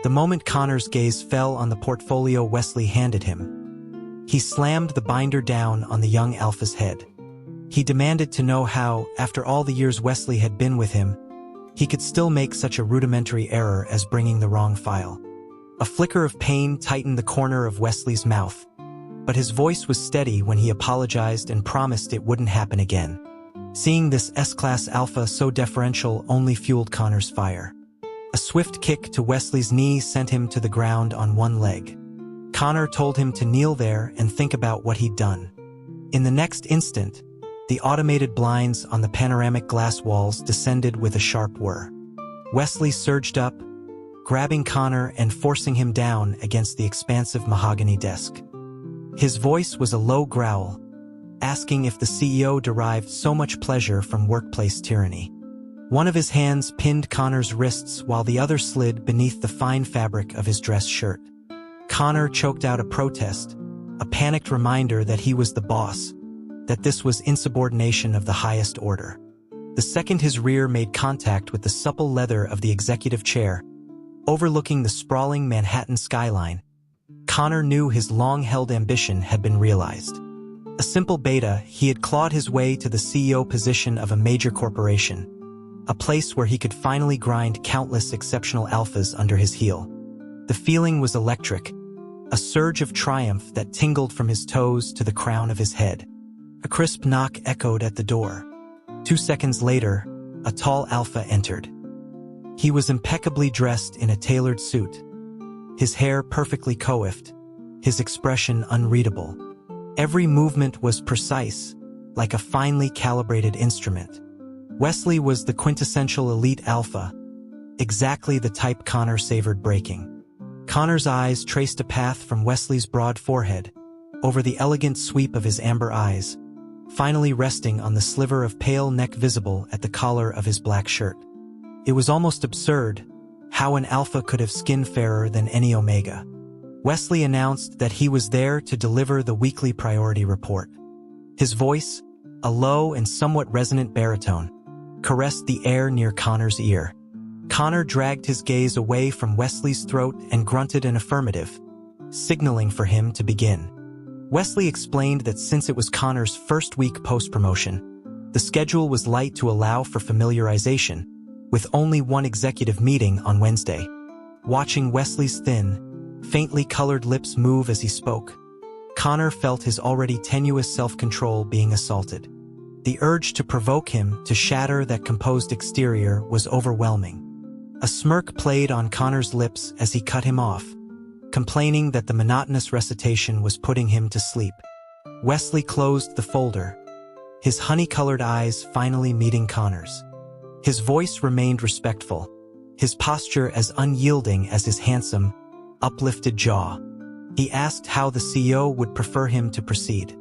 The moment Connor's gaze fell on the portfolio Wesley handed him, he slammed the binder down on the young alpha's head. He demanded to know how, after all the years Wesley had been with him, he could still make such a rudimentary error as bringing the wrong file. A flicker of pain tightened the corner of Wesley's mouth, but his voice was steady when he apologized and promised it wouldn't happen again. Seeing this S-class alpha so deferential only fueled Connor's fire. A swift kick to Wesley's knee sent him to the ground on one leg. Connor told him to kneel there and think about what he'd done. In the next instant, the automated blinds on the panoramic glass walls descended with a sharp whir. Wesley surged up, grabbing Connor and forcing him down against the expansive mahogany desk. His voice was a low growl, asking if the CEO derived so much pleasure from workplace tyranny. One of his hands pinned Connor's wrists while the other slid beneath the fine fabric of his dress shirt. Connor choked out a protest, a panicked reminder that he was the boss, that this was insubordination of the highest order. The second his rear made contact with the supple leather of the executive chair, overlooking the sprawling Manhattan skyline, Connor knew his long-held ambition had been realized. A simple beta, he had clawed his way to the CEO position of a major corporation, a place where he could finally grind countless exceptional alphas under his heel. The feeling was electric, a surge of triumph that tingled from his toes to the crown of his head. A crisp knock echoed at the door. 2 seconds later, a tall alpha entered. He was impeccably dressed in a tailored suit, his hair perfectly coiffed, his expression unreadable. Every movement was precise, like a finely calibrated instrument. Wesley was the quintessential elite alpha, exactly the type Connor savored breaking. Connor's eyes traced a path from Wesley's broad forehead, over the elegant sweep of his amber eyes, finally resting on the sliver of pale neck visible at the collar of his black shirt. It was almost absurd how an alpha could have skin fairer than any omega. Wesley announced that he was there to deliver the weekly priority report. His voice, a low and somewhat resonant baritone, caressed the air near Connor's ear. Connor dragged his gaze away from Wesley's throat and grunted an affirmative, signaling for him to begin. Wesley explained that since it was Connor's first week post-promotion, the schedule was light to allow for familiarization, with only one executive meeting on Wednesday. Watching Wesley's thin, faintly colored lips move as he spoke, Connor felt his already tenuous self-control being assaulted. The urge to provoke him to shatter that composed exterior was overwhelming. A smirk played on Connor's lips as he cut him off, complaining that the monotonous recitation was putting him to sleep. Wesley closed the folder, his honey-colored eyes finally meeting Connor's. His voice remained respectful, his posture as unyielding as his handsome, uplifted jaw. He asked how the CEO would prefer him to proceed.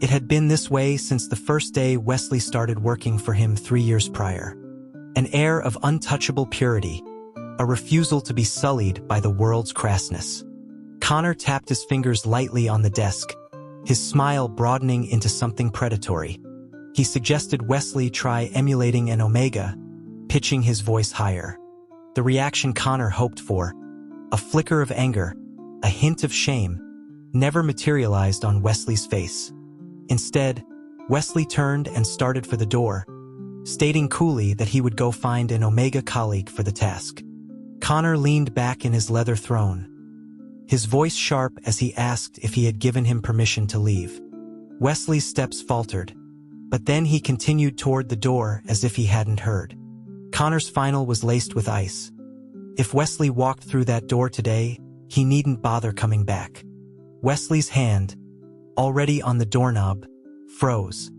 It had been this way since the first day Wesley started working for him 3 years prior. An air of untouchable purity, a refusal to be sullied by the world's crassness. Connor tapped his fingers lightly on the desk, his smile broadening into something predatory. He suggested Wesley try emulating an omega, pitching his voice higher. The reaction Connor hoped for, a flicker of anger, a hint of shame, never materialized on Wesley's face. Instead, Wesley turned and started for the door, stating coolly that he would go find an Omega colleague for the task. Connor leaned back in his leather throne, his voice sharp as he asked if he had given him permission to leave. Wesley's steps faltered, but then he continued toward the door as if he hadn't heard. Connor's final was laced with ice. If Wesley walked through that door today, he needn't bother coming back. Wesley's hand, already on the doorknob, froze.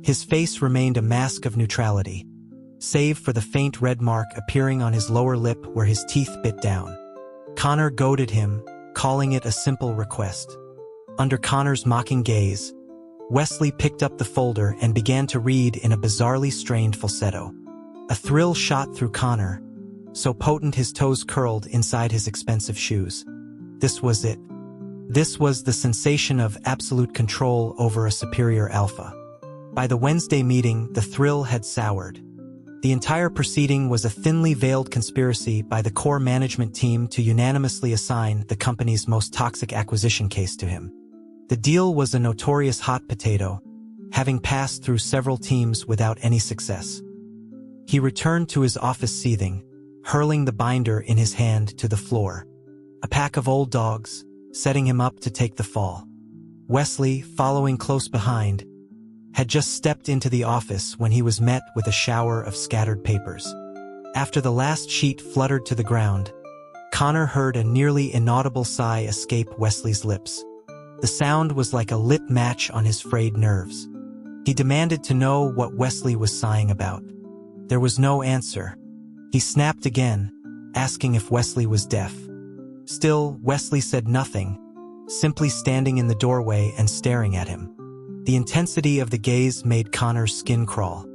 His face remained a mask of neutrality, save for the faint red mark appearing on his lower lip where his teeth bit down. Connor goaded him, calling it a simple request. Under Connor's mocking gaze, Wesley picked up the folder and began to read in a bizarrely strained falsetto. A thrill shot through Connor, so potent his toes curled inside his expensive shoes. This was it. This was the sensation of absolute control over a superior alpha. By the Wednesday meeting, the thrill had soured. The entire proceeding was a thinly veiled conspiracy by the core management team to unanimously assign the company's most toxic acquisition case to him. The deal was a notorious hot potato, having passed through several teams without any success. He returned to his office seething, hurling the binder in his hand to the floor. A pack of old dogs, setting him up to take the fall. Wesley, following close behind, had just stepped into the office when he was met with a shower of scattered papers. After the last sheet fluttered to the ground, Connor heard a nearly inaudible sigh escape Wesley's lips. The sound was like a lit match on his frayed nerves. He demanded to know what Wesley was sighing about. There was no answer. He snapped again, asking if Wesley was deaf. Still, Wesley said nothing, simply standing in the doorway and staring at him. The intensity of the gaze made Connor's skin crawl.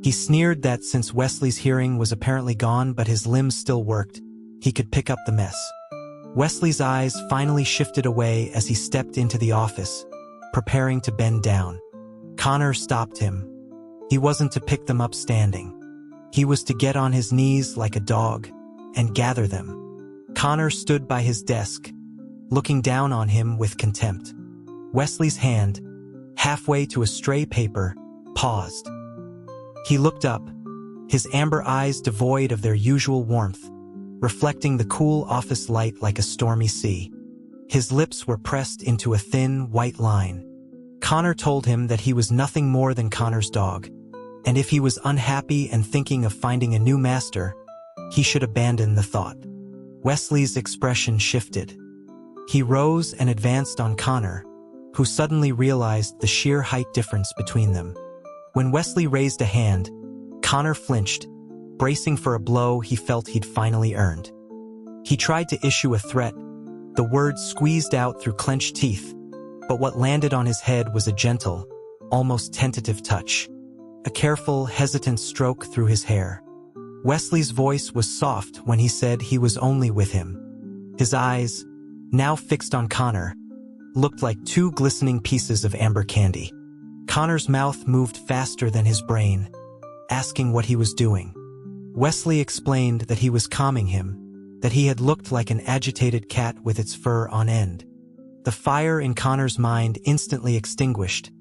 He sneered that since Wesley's hearing was apparently gone but his limbs still worked, he could pick up the mess. Wesley's eyes finally shifted away as he stepped into the office, preparing to bend down. Connor stopped him. He wasn't to pick them up standing. He was to get on his knees like a dog and gather them. Connor stood by his desk, looking down on him with contempt. Wesley's hand, halfway to a stray paper, paused. He looked up, his amber eyes devoid of their usual warmth, reflecting the cool office light like a stormy sea. His lips were pressed into a thin, white line. Connor told him that he was nothing more than Connor's dog, and if he was unhappy and thinking of finding a new master, he should abandon the thought. Wesley's expression shifted. He rose and advanced on Connor, who suddenly realized the sheer height difference between them. When Wesley raised a hand, Connor flinched, bracing for a blow he felt he'd finally earned. He tried to issue a threat, the words squeezed out through clenched teeth, but what landed on his head was a gentle, almost tentative touch. A careful, hesitant stroke through his hair. Wesley's voice was soft when he said he was only with him. His eyes, now fixed on Connor, looked like two glistening pieces of amber candy. Connor's mouth moved faster than his brain, asking what he was doing. Wesley explained that he was calming him, that he had looked like an agitated cat with its fur on end. The fire in Connor's mind instantly extinguished,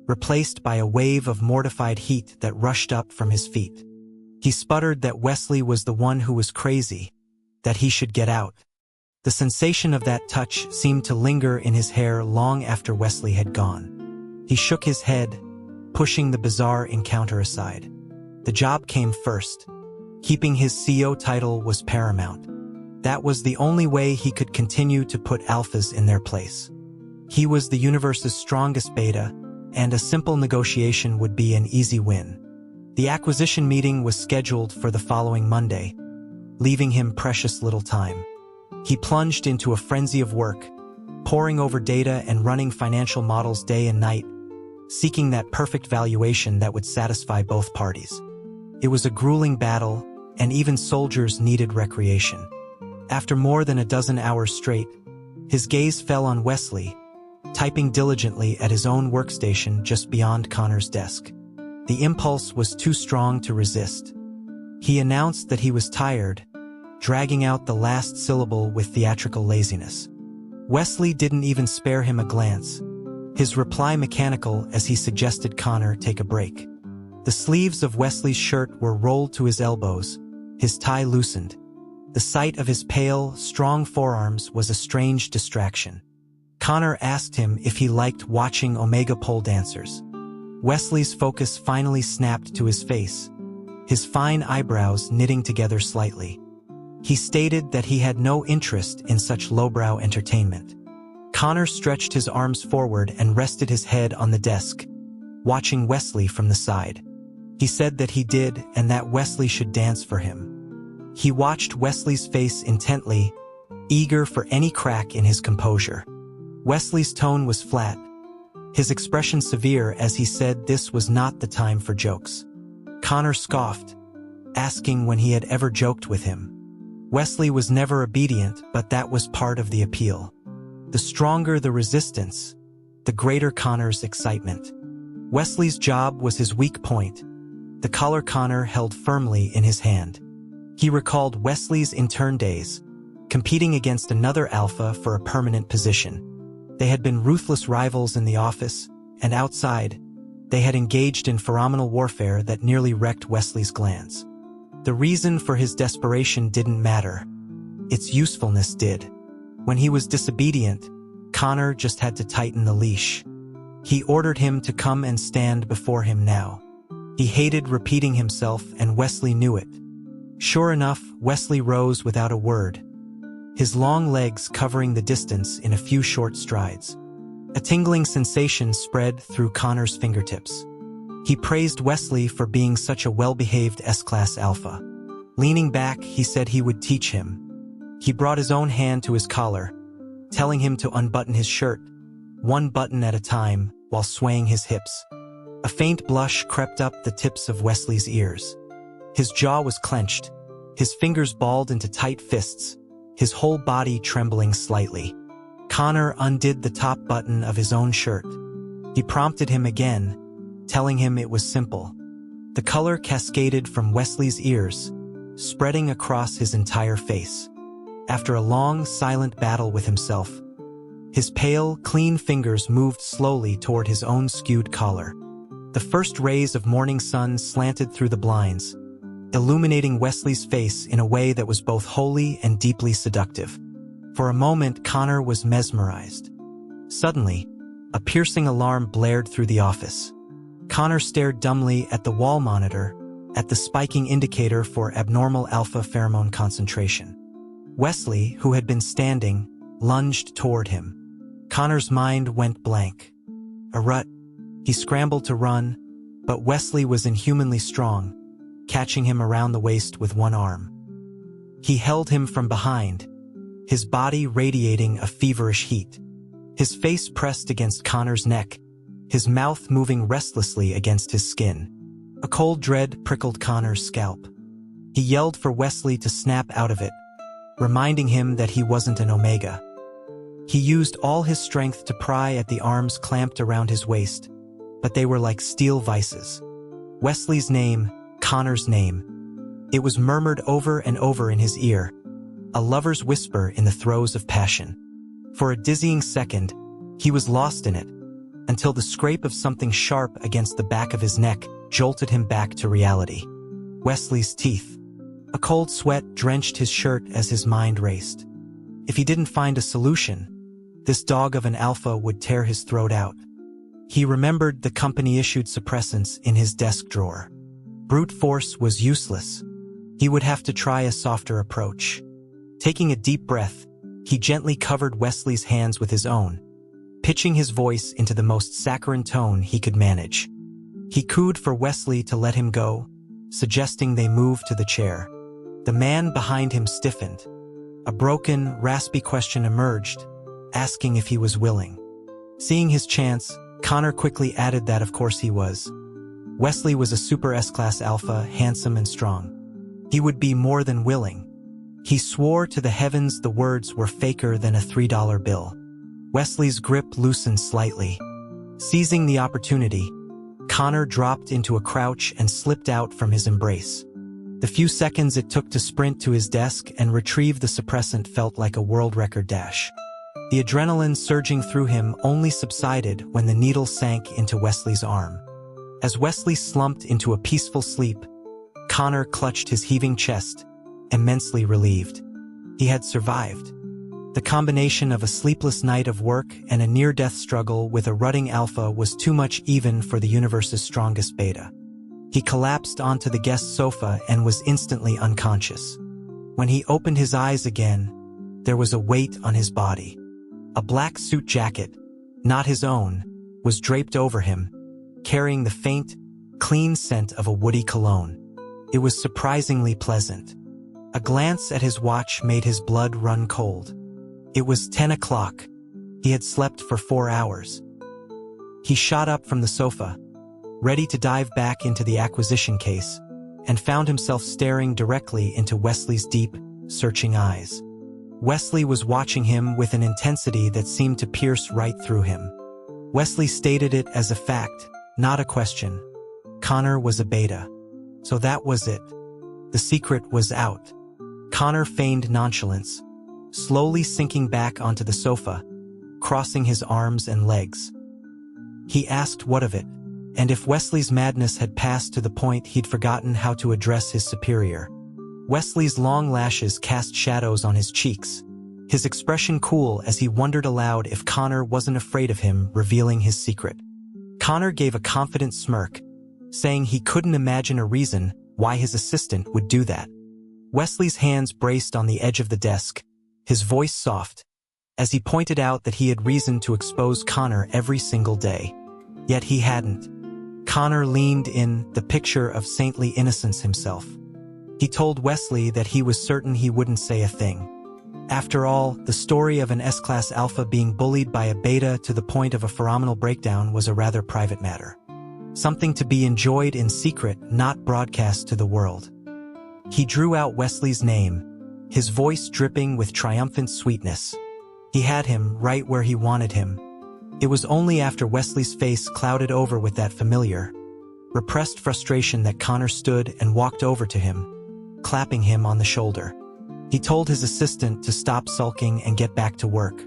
replaced by a wave of mortified heat that rushed up from his feet. He sputtered that Wesley was the one who was crazy, that he should get out. The sensation of that touch seemed to linger in his hair long after Wesley had gone. He shook his head, pushing the bizarre encounter aside. The job came first. Keeping his CEO title was paramount. That was the only way he could continue to put alphas in their place. He was the universe's strongest beta, and a simple negotiation would be an easy win. The acquisition meeting was scheduled for the following Monday, leaving him precious little time. He plunged into a frenzy of work, poring over data and running financial models day and night, seeking that perfect valuation that would satisfy both parties. It was a grueling battle, and even soldiers needed recreation. After more than a dozen hours straight, his gaze fell on Wesley, typing diligently at his own workstation just beyond Connor's desk. The impulse was too strong to resist. He announced that he was tired, dragging out the last syllable with theatrical laziness. Wesley didn't even spare him a glance, his reply mechanical as he suggested Connor take a break. The sleeves of Wesley's shirt were rolled to his elbows, his tie loosened. The sight of his pale, strong forearms was a strange distraction. Connor asked him if he liked watching Omega pole dancers. Wesley's focus finally snapped to his face, his fine eyebrows knitting together slightly. He stated that he had no interest in such lowbrow entertainment. Connor stretched his arms forward and rested his head on the desk, watching Wesley from the side. He said that he did and that Wesley should dance for him. He watched Wesley's face intently, eager for any crack in his composure. Wesley's tone was flat, his expression severe as he said this was not the time for jokes. Connor scoffed, asking when he had ever joked with him. Wesley was never obedient, but that was part of the appeal. The stronger the resistance, the greater Connor's excitement. Wesley's job was his weak point, the collar Connor held firmly in his hand. He recalled Wesley's intern days, competing against another alpha for a permanent position. They had been ruthless rivals in the office, and outside, they had engaged in pheromonal warfare that nearly wrecked Wesley's glands. The reason for his desperation didn't matter. Its usefulness did. When he was disobedient, Connor just had to tighten the leash. He ordered him to come and stand before him now. He hated repeating himself, and Wesley knew it. Sure enough, Wesley rose without a word, his long legs covering the distance in a few short strides. A tingling sensation spread through Connor's fingertips. He praised Wesley for being such a well-behaved S-class alpha. Leaning back, he said he would teach him. He brought his own hand to his collar, telling him to unbutton his shirt, one button at a time, while swaying his hips. A faint blush crept up the tips of Wesley's ears. His jaw was clenched, his fingers balled into tight fists, his whole body trembling slightly. Connor undid the top button of his own shirt. He prompted him again, telling him it was simple. The color cascaded from Wesley's ears, spreading across his entire face. After a long, silent battle with himself, his pale, clean fingers moved slowly toward his own skewed collar. The first rays of morning sun slanted through the blinds, illuminating Wesley's face in a way that was both holy and deeply seductive. For a moment, Connor was mesmerized. Suddenly, a piercing alarm blared through the office. Connor stared dumbly at the wall monitor, at the spiking indicator for abnormal alpha pheromone concentration. Wesley, who had been standing, lunged toward him. Connor's mind went blank. A rut. He scrambled to run, but Wesley was inhumanly strong, catching him around the waist with one arm. He held him from behind, his body radiating a feverish heat. His face pressed against Connor's neck, his mouth moving restlessly against his skin. A cold dread prickled Connor's scalp. He yelled for Wesley to snap out of it, reminding him that he wasn't an Omega. He used all his strength to pry at the arms clamped around his waist, but they were like steel vices. Wesley's name, Connor's name. It was murmured over and over in his ear, a lover's whisper in the throes of passion. For a dizzying second, he was lost in it, until the scrape of something sharp against the back of his neck jolted him back to reality. Wesley's teeth. A cold sweat drenched his shirt as his mind raced. If he didn't find a solution, this dog of an alpha would tear his throat out. He remembered the company-issued suppressants in his desk drawer. Brute force was useless. He would have to try a softer approach. Taking a deep breath, he gently covered Wesley's hands with his own, pitching his voice into the most saccharine tone he could manage. He cooed for Wesley to let him go, suggesting they move to the chair. The man behind him stiffened. A broken, raspy question emerged, asking if he was willing. Seeing his chance, Connor quickly added that of course he was. Wesley was a super S-class alpha, handsome and strong. He would be more than willing. He swore to the heavens the words were faker than a $3 bill. Wesley's grip loosened slightly. Seizing the opportunity, Connor dropped into a crouch and slipped out from his embrace. The few seconds it took to sprint to his desk and retrieve the suppressant felt like a world record dash. The adrenaline surging through him only subsided when the needle sank into Wesley's arm. As Wesley slumped into a peaceful sleep, Connor clutched his heaving chest, immensely relieved. He had survived. The combination of a sleepless night of work and a near-death struggle with a rutting alpha was too much even for the universe's strongest beta. He collapsed onto the guest sofa and was instantly unconscious. When he opened his eyes again, there was a weight on his body. A black suit jacket, not his own, was draped over him, carrying the faint, clean scent of a woody cologne. It was surprisingly pleasant. A glance at his watch made his blood run cold. It was 10 o'clock. He had slept for 4 hours. He shot up from the sofa, ready to dive back into the acquisition case, and found himself staring directly into Wesley's deep, searching eyes. Wesley was watching him with an intensity that seemed to pierce right through him. Wesley stated it as a fact, not a question. Connor was a beta. So that was it. The secret was out. Connor feigned nonchalance, slowly sinking back onto the sofa, crossing his arms and legs. He asked what of it, and if Wesley's madness had passed to the point he'd forgotten how to address his superior. Wesley's long lashes cast shadows on his cheeks, his expression cool as he wondered aloud if Connor wasn't afraid of him revealing his secret. Connor gave a confident smirk, saying he couldn't imagine a reason why his assistant would do that. Wesley's hands braced on the edge of the desk, his voice soft, as he pointed out that he had reason to expose Connor every single day. Yet he hadn't. Connor leaned in, the picture of saintly innocence himself. He told Wesley that he was certain he wouldn't say a thing. After all, the story of an S-class alpha being bullied by a beta to the point of a phenomenal breakdown was a rather private matter. Something to be enjoyed in secret, not broadcast to the world. He drew out Wesley's name, his voice dripping with triumphant sweetness. He had him right where he wanted him. It was only after Wesley's face clouded over with that familiar, repressed frustration that Connor stood and walked over to him, clapping him on the shoulder. He told his assistant to stop sulking and get back to work.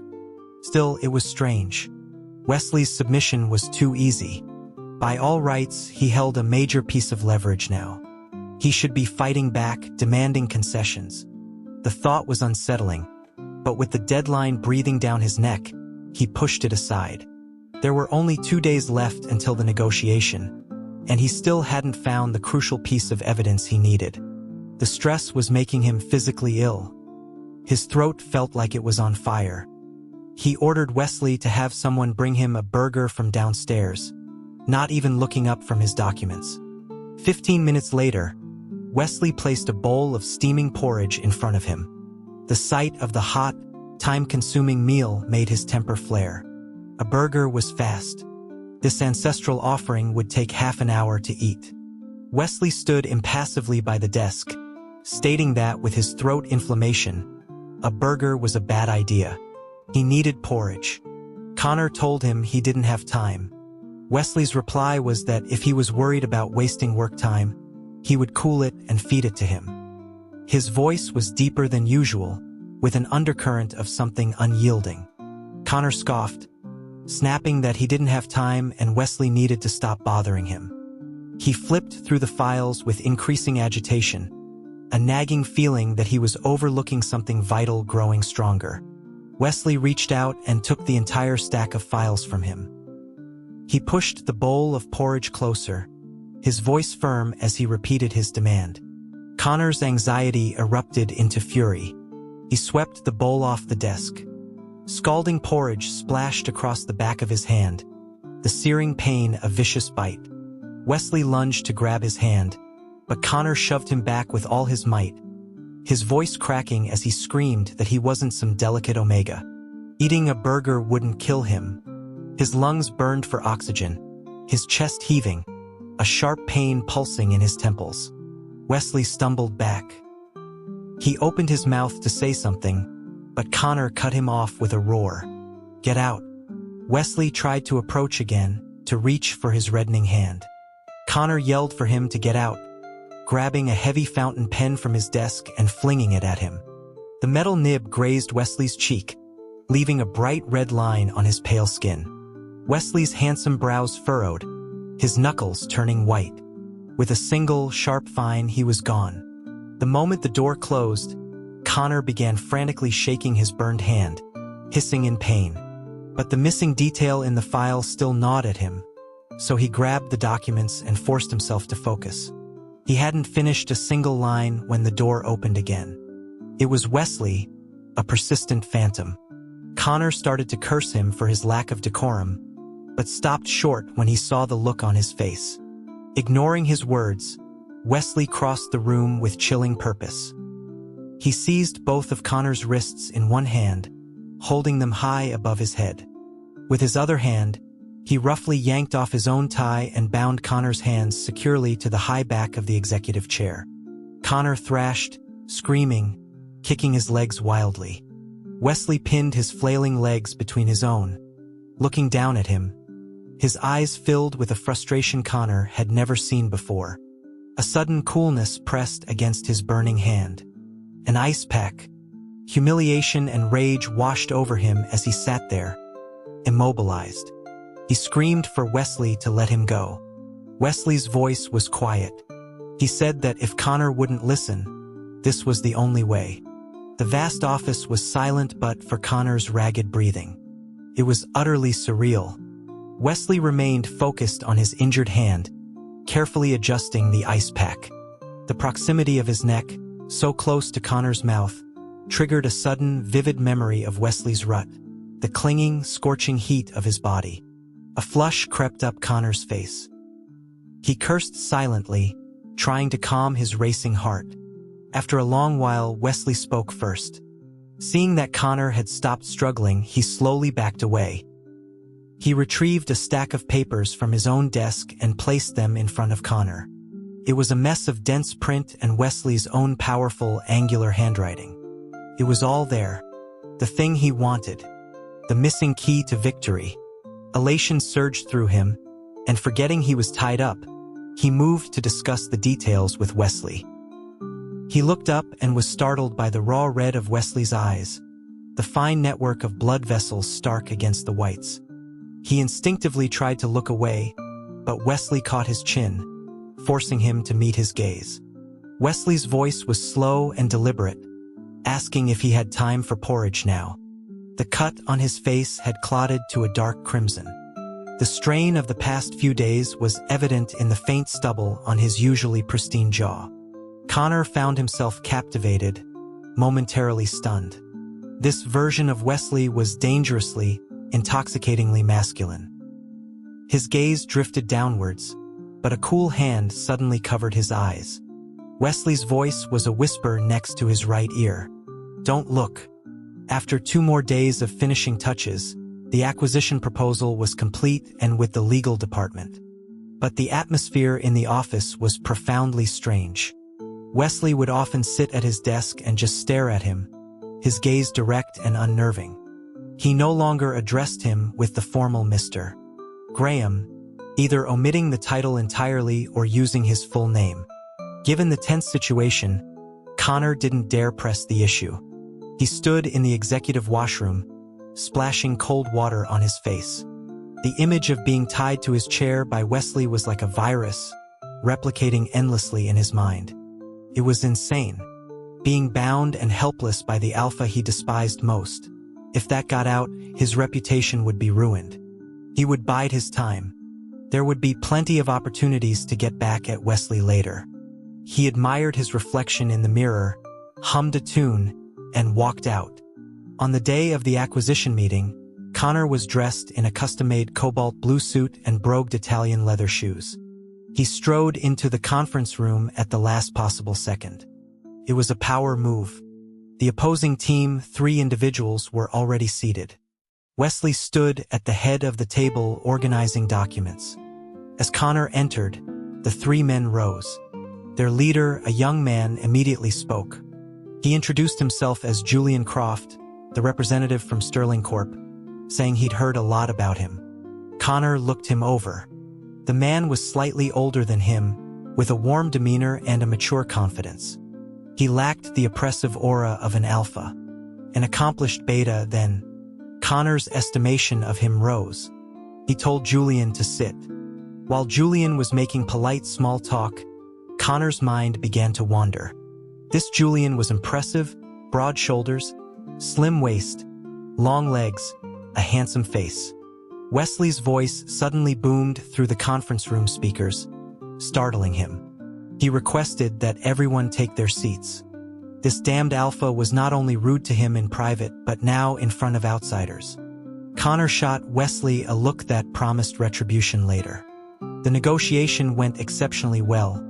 Still, it was strange. Wesley's submission was too easy. By all rights, he held a major piece of leverage now. He should be fighting back, demanding concessions. The thought was unsettling, but with the deadline breathing down his neck, he pushed it aside. There were only 2 days left until the negotiation, and he still hadn't found the crucial piece of evidence he needed. The stress was making him physically ill. His throat felt like it was on fire. He ordered Wesley to have someone bring him a burger from downstairs, not even looking up from his documents. 15 minutes later, Wesley placed a bowl of steaming porridge in front of him. The sight of the hot, time-consuming meal made his temper flare. A burger was fast. This ancestral offering would take half an hour to eat. Wesley stood impassively by the desk, stating that with his throat inflammation, a burger was a bad idea. He needed porridge. Connor told him he didn't have time. Wesley's reply was that if he was worried about wasting work time, he would cool it and feed it to him. His voice was deeper than usual, with an undercurrent of something unyielding. Connor scoffed, snapping that he didn't have time and Wesley needed to stop bothering him. He flipped through the files with increasing agitation, a nagging feeling that he was overlooking something vital growing stronger. Wesley reached out and took the entire stack of files from him. He pushed the bowl of porridge closer, his voice firm as he repeated his demand. Connor's anxiety erupted into fury. He swept the bowl off the desk. Scalding porridge splashed across the back of his hand, the searing pain a vicious bite. Wesley lunged to grab his hand, but Connor shoved him back with all his might, his voice cracking as he screamed that he wasn't some delicate omega. Eating a burger wouldn't kill him. His lungs burned for oxygen, his chest heaving, a sharp pain pulsing in his temples. Wesley stumbled back. He opened his mouth to say something, but Connor cut him off with a roar. "Get out." Wesley tried to approach again, to reach for his reddening hand. Connor yelled for him to get out, grabbing a heavy fountain pen from his desk and flinging it at him. The metal nib grazed Wesley's cheek, leaving a bright red line on his pale skin. Wesley's handsome brows furrowed, his knuckles turning white. With a single, sharp fine, he was gone. The moment the door closed, Connor began frantically shaking his burned hand, hissing in pain. But the missing detail in the file still gnawed at him, so he grabbed the documents and forced himself to focus. He hadn't finished a single line when the door opened again. It was Wesley, a persistent phantom. Connor started to curse him for his lack of decorum, but stopped short when he saw the look on his face. Ignoring his words, Wesley crossed the room with chilling purpose. He seized both of Connor's wrists in one hand, holding them high above his head. With his other hand, he roughly yanked off his own tie and bound Connor's hands securely to the high back of the executive chair. Connor thrashed, screaming, kicking his legs wildly. Wesley pinned his flailing legs between his own, looking down at him, his eyes filled with a frustration Connor had never seen before. A sudden coolness pressed against his burning hand. An ice pack. Humiliation and rage washed over him as he sat there, immobilized. He screamed for Wesley to let him go. Wesley's voice was quiet. He said that if Connor wouldn't listen, this was the only way. The vast office was silent but for Connor's ragged breathing. It was utterly surreal. Wesley remained focused on his injured hand, carefully adjusting the ice pack. The proximity of his neck, so close to Connor's mouth, triggered a sudden, vivid memory of Wesley's rut, the clinging, scorching heat of his body. A flush crept up Connor's face. He cursed silently, trying to calm his racing heart. After a long while, Wesley spoke first. Seeing that Connor had stopped struggling, he slowly backed away. He retrieved a stack of papers from his own desk and placed them in front of Connor. It was a mess of dense print and Wesley's own powerful, angular handwriting. It was all there. The thing he wanted. The missing key to victory. Elation surged through him, and forgetting he was tied up, he moved to discuss the details with Wesley. He looked up and was startled by the raw red of Wesley's eyes, the fine network of blood vessels stark against the whites. He instinctively tried to look away, but Wesley caught his chin, forcing him to meet his gaze. Wesley's voice was slow and deliberate, asking if he had time for porridge now. The cut on his face had clotted to a dark crimson. The strain of the past few days was evident in the faint stubble on his usually pristine jaw. Connor found himself captivated, momentarily stunned. This version of Wesley was dangerously, intoxicatingly masculine. His gaze drifted downwards, but a cool hand suddenly covered his eyes. Wesley's voice was a whisper next to his right ear. "Don't look." After 2 more days of finishing touches, the acquisition proposal was complete and with the legal department. But the atmosphere in the office was profoundly strange. Wesley would often sit at his desk and just stare at him, his gaze direct and unnerving. He no longer addressed him with the formal Mr. Graham, either omitting the title entirely or using his full name. Given the tense situation, Connor didn't dare press the issue. He stood in the executive washroom, splashing cold water on his face. The image of being tied to his chair by Wesley was like a virus, replicating endlessly in his mind. It was insane. Being bound and helpless by the alpha he despised most. If that got out, his reputation would be ruined. He would bide his time. There would be plenty of opportunities to get back at Wesley later. He admired his reflection in the mirror, hummed a tune, and walked out. On the day of the acquisition meeting, Connor was dressed in a custom-made cobalt blue suit and brogued Italian leather shoes. He strode into the conference room at the last possible second. It was a power move. The opposing team, 3 individuals, were already seated. Wesley stood at the head of the table organizing documents. As Connor entered, the 3 men rose. Their leader, a young man, immediately spoke. He introduced himself as Julian Croft, the representative from Sterling Corp., saying he'd heard a lot about him. Connor looked him over. The man was slightly older than him, with a warm demeanor and a mature confidence. He lacked the oppressive aura of an alpha, an accomplished beta. Then Connor's estimation of him rose. He told Julian to sit. While Julian was making polite small talk, Connor's mind began to wander. This Julian was impressive, broad shoulders, slim waist, long legs, a handsome face. Wesley's voice suddenly boomed through the conference room speakers, startling him. He requested that everyone take their seats. This damned alpha was not only rude to him in private, but now in front of outsiders. Connor shot Wesley a look that promised retribution later. The negotiation went exceptionally well,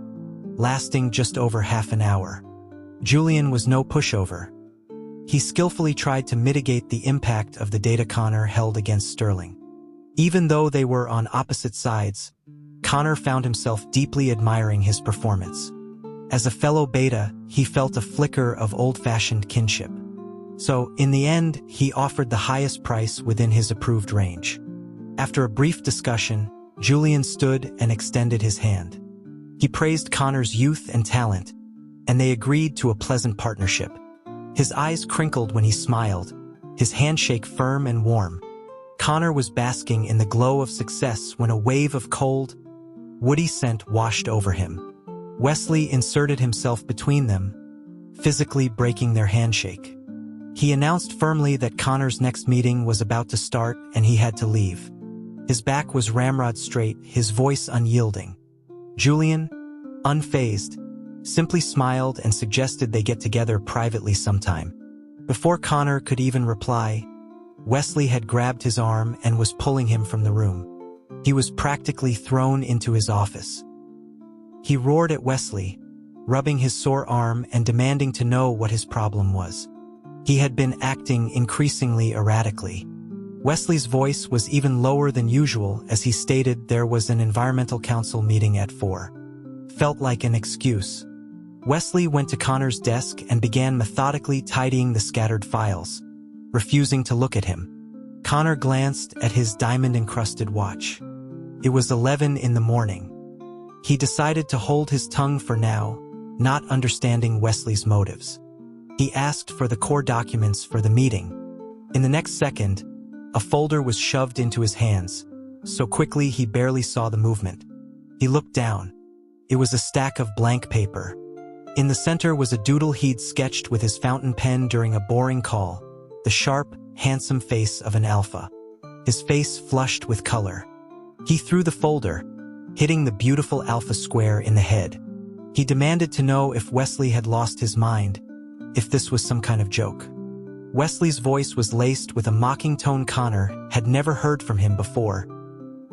lasting just over half an hour. Julian was no pushover. He skillfully tried to mitigate the impact of the data Connor held against Sterling. Even though they were on opposite sides, Connor found himself deeply admiring his performance. As a fellow beta, he felt a flicker of old-fashioned kinship. So, in the end, he offered the highest price within his approved range. After a brief discussion, Julian stood and extended his hand. He praised Connor's youth and talent, and they agreed to a pleasant partnership. His eyes crinkled when he smiled, his handshake firm and warm. Connor was basking in the glow of success when a wave of cold, woody scent washed over him. Wesley inserted himself between them, physically breaking their handshake. He announced firmly that Connor's next meeting was about to start and he had to leave. His back was ramrod straight, his voice unyielding. Julian, unfazed, simply smiled and suggested they get together privately sometime. Before Connor could even reply, Wesley had grabbed his arm and was pulling him from the room. He was practically thrown into his office. He roared at Wesley, rubbing his sore arm and demanding to know what his problem was. He had been acting increasingly erratically. Wesley's voice was even lower than usual as he stated there was an environmental council meeting at 4. Felt like an excuse. Wesley went to Connor's desk and began methodically tidying the scattered files, refusing to look at him. Connor glanced at his diamond-encrusted watch. It was 11 in the morning. He decided to hold his tongue for now, not understanding Wesley's motives. He asked for the core documents for the meeting. In the next second, a folder was shoved into his hands, so quickly he barely saw the movement. He looked down. It was a stack of blank paper. In the center was a doodle he'd sketched with his fountain pen during a boring call, the sharp, handsome face of an alpha. His face flushed with color. He threw the folder, hitting the beautiful alpha square in the head. He demanded to know if Wesley had lost his mind, if this was some kind of joke. Wesley's voice was laced with a mocking tone Connor had never heard from him before,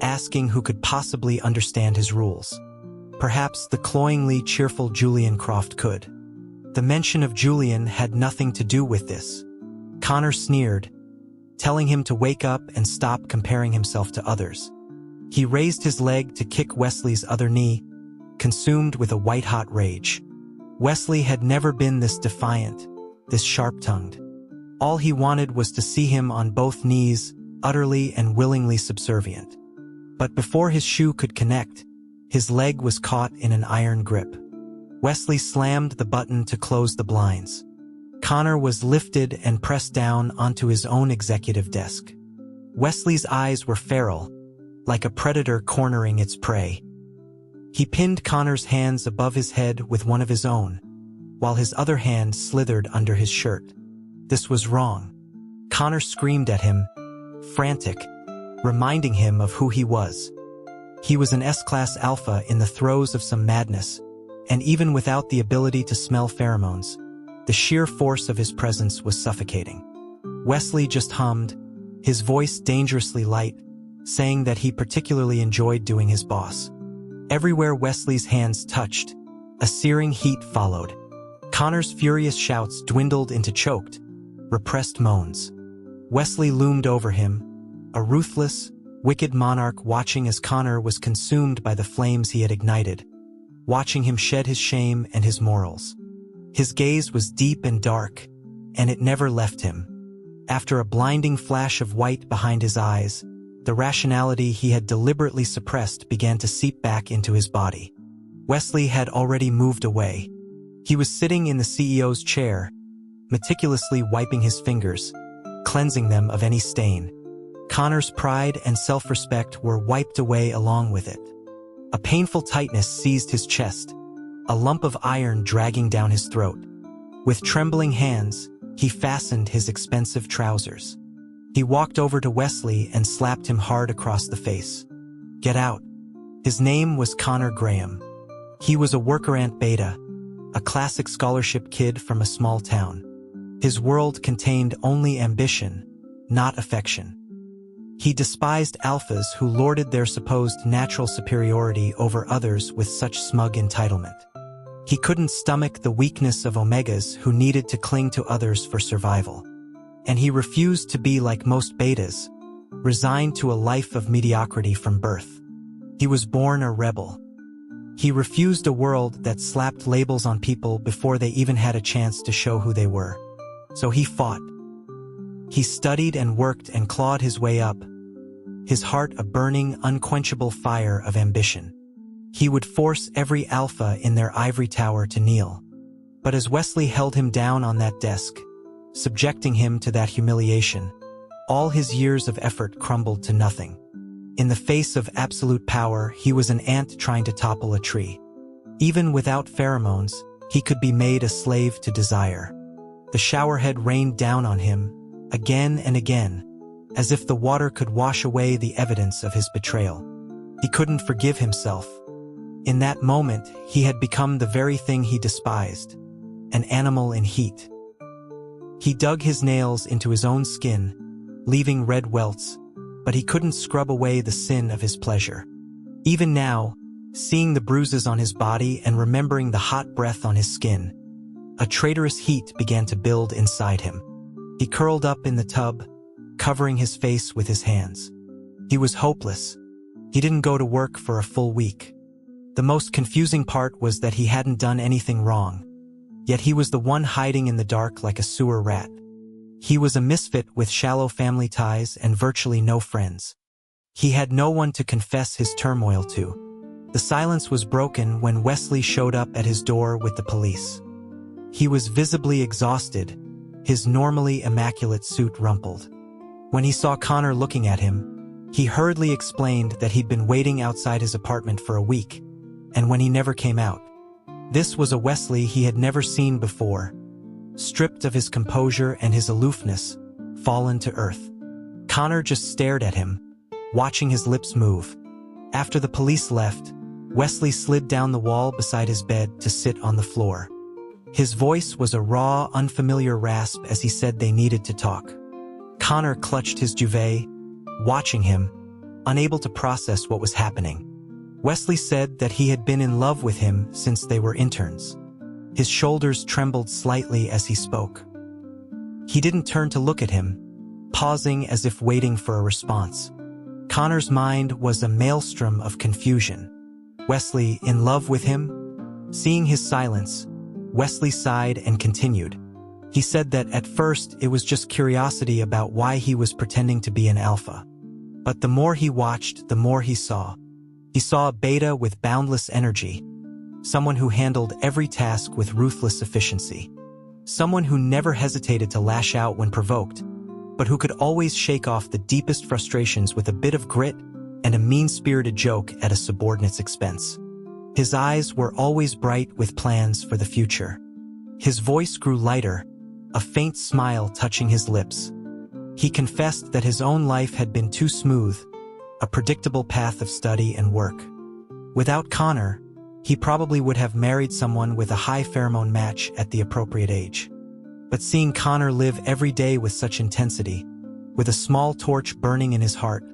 asking who could possibly understand his rules. Perhaps the cloyingly cheerful Julian Croft could. The mention of Julian had nothing to do with this. Connor sneered, telling him to wake up and stop comparing himself to others. He raised his leg to kick Wesley's other knee, consumed with a white-hot rage. Wesley had never been this defiant, this sharp-tongued. All he wanted was to see him on both knees, utterly and willingly subservient. But before his shoe could connect, his leg was caught in an iron grip. Wesley slammed the button to close the blinds. Connor was lifted and pressed down onto his own executive desk. Wesley's eyes were feral, like a predator cornering its prey. He pinned Connor's hands above his head with one of his own, while his other hand slithered under his shirt. This was wrong. Connor screamed at him, frantic, reminding him of who he was. He was an S-class alpha in the throes of some madness, and even without the ability to smell pheromones, the sheer force of his presence was suffocating. Wesley just hummed, his voice dangerously light, saying that he particularly enjoyed doing his boss. Everywhere Wesley's hands touched, a searing heat followed. Connor's furious shouts dwindled into choked, repressed moans. Wesley loomed over him, a ruthless, wicked monarch watching as Connor was consumed by the flames he had ignited, watching him shed his shame and his morals. His gaze was deep and dark, and it never left him. After a blinding flash of white behind his eyes, the rationality he had deliberately suppressed began to seep back into his body. Wesley had already moved away. He was sitting in the CEO's chair, meticulously wiping his fingers, cleansing them of any stain. Connor's pride and self-respect were wiped away along with it. A painful tightness seized his chest, a lump of iron dragging down his throat. With trembling hands, he fastened his expensive trousers. He walked over to Wesley and slapped him hard across the face. Get out. His name was Connor Graham. He was a worker ant beta, a classic scholarship kid from a small town. His world contained only ambition, not affection. He despised alphas who lorded their supposed natural superiority over others with such smug entitlement. He couldn't stomach the weakness of omegas who needed to cling to others for survival. And he refused to be like most betas, resigned to a life of mediocrity from birth. He was born a rebel. He refused a world that slapped labels on people before they even had a chance to show who they were. So he fought. He studied and worked and clawed his way up, his heart a burning, unquenchable fire of ambition. He would force every alpha in their ivory tower to kneel. But as Wesley held him down on that desk, subjecting him to that humiliation, all his years of effort crumbled to nothing. In the face of absolute power, he was an ant trying to topple a tree. Even without pheromones, he could be made a slave to desire. The showerhead rained down on him, again and again, as if the water could wash away the evidence of his betrayal. He couldn't forgive himself. In that moment, he had become the very thing he despised, an animal in heat. He dug his nails into his own skin, leaving red welts, but he couldn't scrub away the sin of his pleasure. Even now, seeing the bruises on his body and remembering the hot breath on his skin, a traitorous heat began to build inside him. He curled up in the tub, covering his face with his hands. He was hopeless. He didn't go to work for a full week. The most confusing part was that he hadn't done anything wrong, yet he was the one hiding in the dark like a sewer rat. He was a misfit with shallow family ties and virtually no friends. He had no one to confess his turmoil to. The silence was broken when Wesley showed up at his door with the police. He was visibly exhausted, his normally immaculate suit rumpled. When he saw Connor looking at him, he hurriedly explained that he'd been waiting outside his apartment for a week, and when he never came out. This was a Wesley he had never seen before, stripped of his composure and his aloofness, fallen to earth. Connor just stared at him, watching his lips move. After the police left, Wesley slid down the wall beside his bed to sit on the floor. His voice was a raw, unfamiliar rasp as he said they needed to talk. Connor clutched his duvet, watching him, unable to process what was happening. Wesley said that he had been in love with him since they were interns. His shoulders trembled slightly as he spoke. He didn't turn to look at him, pausing as if waiting for a response. Connor's mind was a maelstrom of confusion. Wesley in love with him? Seeing his silence, Wesley sighed and continued. He said that at first it was just curiosity about why he was pretending to be an alpha. But the more he watched, the more he saw. He saw a beta with boundless energy, someone who handled every task with ruthless efficiency, someone who never hesitated to lash out when provoked, but who could always shake off the deepest frustrations with a bit of grit and a mean-spirited joke at a subordinate's expense. His eyes were always bright with plans for the future. His voice grew lighter, a faint smile touching his lips. He confessed that his own life had been too smooth, a predictable path of study and work. Without Connor, he probably would have married someone with a high pheromone match at the appropriate age. But seeing Connor live every day with such intensity, with a small torch burning in his heart,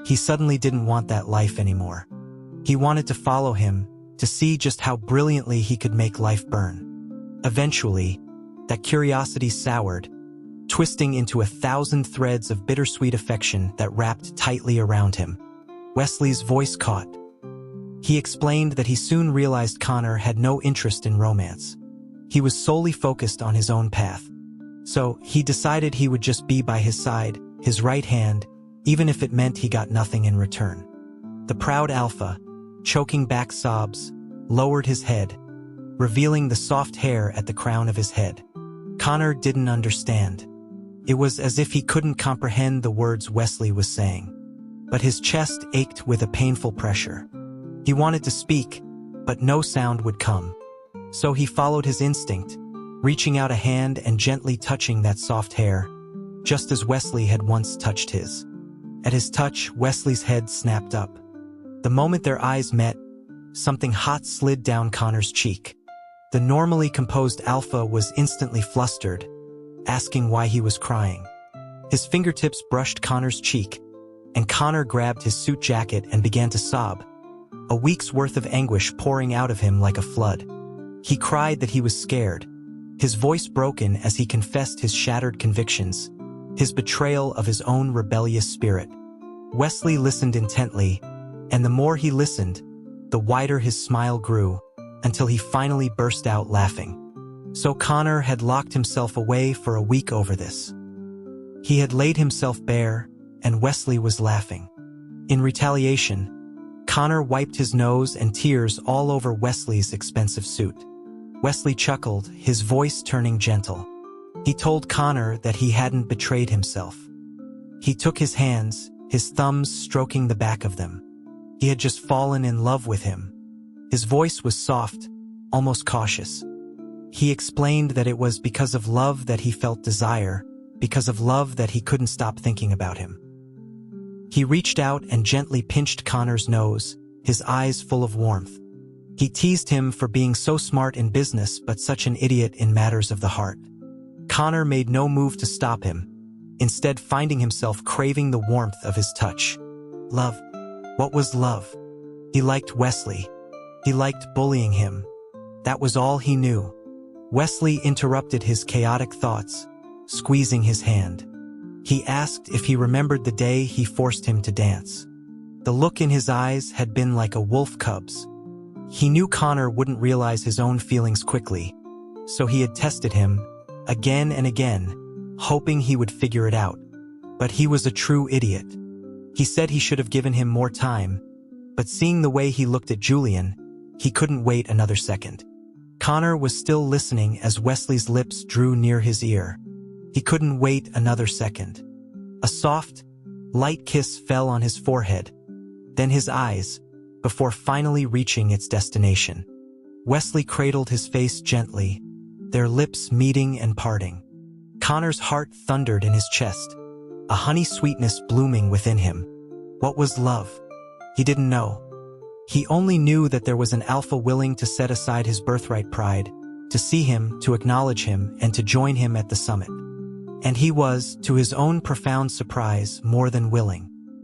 he suddenly didn't want that life anymore. He wanted to follow him, to see just how brilliantly he could make life burn. Eventually, that curiosity soured, twisting into 1,000 threads of bittersweet affection that wrapped tightly around him. Wesley's voice caught. He explained that he soon realized Connor had no interest in romance. He was solely focused on his own path. So he decided he would just be by his side, his right hand, even if it meant he got nothing in return. The proud alpha, choking back sobs, lowered his head, revealing the soft hair at the crown of his head. Connor didn't understand. It was as if he couldn't comprehend the words Wesley was saying. But his chest ached with a painful pressure. He wanted to speak, but no sound would come. So he followed his instinct, reaching out a hand and gently touching that soft hair, just as Wesley had once touched his. At his touch, Wesley's head snapped up. The moment their eyes met, something hot slid down Connor's cheek. The normally composed alpha was instantly flustered, asking why he was crying. His fingertips brushed Connor's cheek, and Connor grabbed his suit jacket and began to sob, a week's worth of anguish pouring out of him like a flood. He cried that he was scared, his voice broken as he confessed his shattered convictions, his betrayal of his own rebellious spirit. Wesley listened intently, and the more he listened, the wider his smile grew, until he finally burst out laughing. So Connor had locked himself away for a week over this. He had laid himself bare, and Wesley was laughing. In retaliation, Connor wiped his nose and tears all over Wesley's expensive suit. Wesley chuckled, his voice turning gentle. He told Connor that he hadn't betrayed himself. He took his hands, his thumbs stroking the back of them. He had just fallen in love with him. His voice was soft, almost cautious. He explained that it was because of love that he felt desire, because of love that he couldn't stop thinking about him. He reached out and gently pinched Connor's nose, his eyes full of warmth. He teased him for being so smart in business but such an idiot in matters of the heart. Connor made no move to stop him, instead finding himself craving the warmth of his touch. Love. What was love? He liked Wesley. He liked bullying him. That was all he knew. Wesley interrupted his chaotic thoughts, squeezing his hand. He asked if he remembered the day he forced him to dance. The look in his eyes had been like a wolf cub's. He knew Connor wouldn't realize his own feelings quickly, so he had tested him, again and again, hoping he would figure it out. But he was a true idiot. He said he should have given him more time, but seeing the way he looked at Julian, he couldn't wait another second. Connor was still listening as Wesley's lips drew near his ear. He couldn't wait another second. A soft, light kiss fell on his forehead, then his eyes, before finally reaching its destination. Wesley cradled his face gently, their lips meeting and parting. Connor's heart thundered in his chest, a honey sweetness blooming within him. What was love? He didn't know. He only knew that there was an alpha willing to set aside his birthright pride, to see him, to acknowledge him, and to join him at the summit. And he was, to his own profound surprise, more than willing.